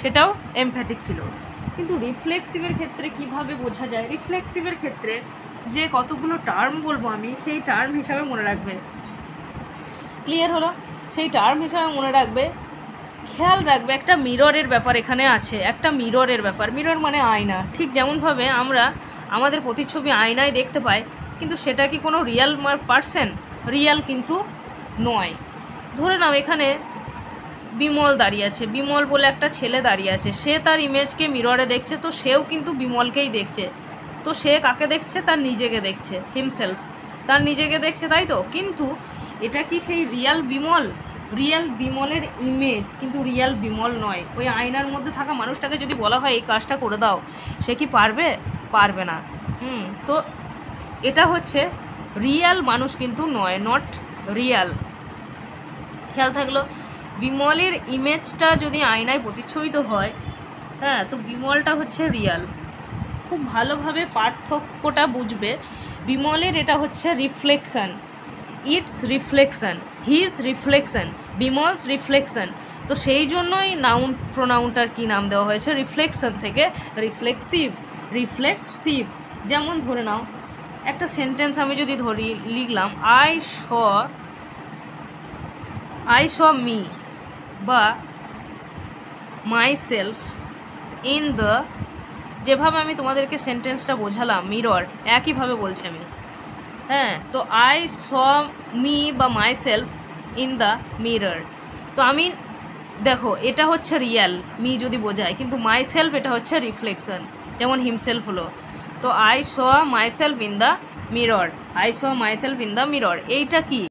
সেটাও এমফ্যাটিক ছিল। কিন্তু রিফ্লেক্সিভের ক্ষেত্রে কিভাবে বোঝা যায়? রিফ্লেক্সিভের ক্ষেত্রে যে কতগুলো টার্ম বলবো আমি, সেই টার্ম হিসাবে মনে রাখবে। ক্লিয়ার হলো? সেই টার্ম হিসাবে মনে রাখবে। খেয়াল রাখবে একটা মিররের ব্যাপার এখানে আছে, একটা মিররের ব্যাপার। মিরর মানে আয়না। ঠিক যেমনভাবে আমরা আমাদের প্রতিচ্ছবি আয়নায় দেখতে পাই, কিন্তু সেটা কি কোনো রিয়েল পার্সন? রিয়েল কিন্তু নয়। ধরে নাও এখানে বিমল দাঁড়িয়ে আছে, বিমল বলে একটা ছেলে দাঁড়িয়ে আছে, সে তার ইমেজকে মিররে দেখছে, তো সেও কিন্তু বিমলকেই দেখছে। তো সে কাকে দেখছে? তার নিজেকে দেখছে, হিমসেলফ, তার নিজেকে দেখছে, তাই তো? কিন্তু এটা কি সেই রিয়েল বিমল? রিয়েল বিমলের ইমেজ, কিন্তু রিয়েল বিমল নয়। ওই আয়নার মধ্যে থাকা মানুষটাকে যদি বলা হয় এই কাজটা করে দাও, সে কি পারবে? পারবে না। তো এটা হচ্ছে রিয়েল মানুষ কিন্তু নয়, নট রিয়েল। খেয়াল থাকলো? বিমলের ইমেজটা যদি আয়নায় প্রতিচ্ছবিত হয়, হ্যাঁ, তো বিমলটা হচ্ছে রিয়েল। খুব ভালোভাবে পার্থক্যটা বুঝবে। বিমলের এটা হচ্ছে reflection, it's reflection, his reflection, Bimal's reflection. তো সেই জন্যই নাউন প্রোনাউনটার কী নাম দেওয়া হয়েছে? রিফ্লেকশন থেকে রিফ্লেক্সিভ। রিফ্লেক্সিভ। যেমন ধরে নাও একটা সেন্টেন্স আমি যদি ধরি, লিখলাম I saw me বা myself in the, যেভাবে আমি তোমাদেরকে সেন্টেন্সটা বোঝালাম মিরর, একইভাবে বলছি আমি। হ্যাঁ, তো I saw me বা myself in the mirror। তো আমি দেখো এটা হচ্ছে রিয়েল, মি যদি বোঝায়, কিন্তু মাইসেলফ এটা হচ্ছে রিফ্লেকশন, যেমন হিমসেলফ হলো। তো I saw myself in the mirror, I saw myself in the mirror, এইটা কি?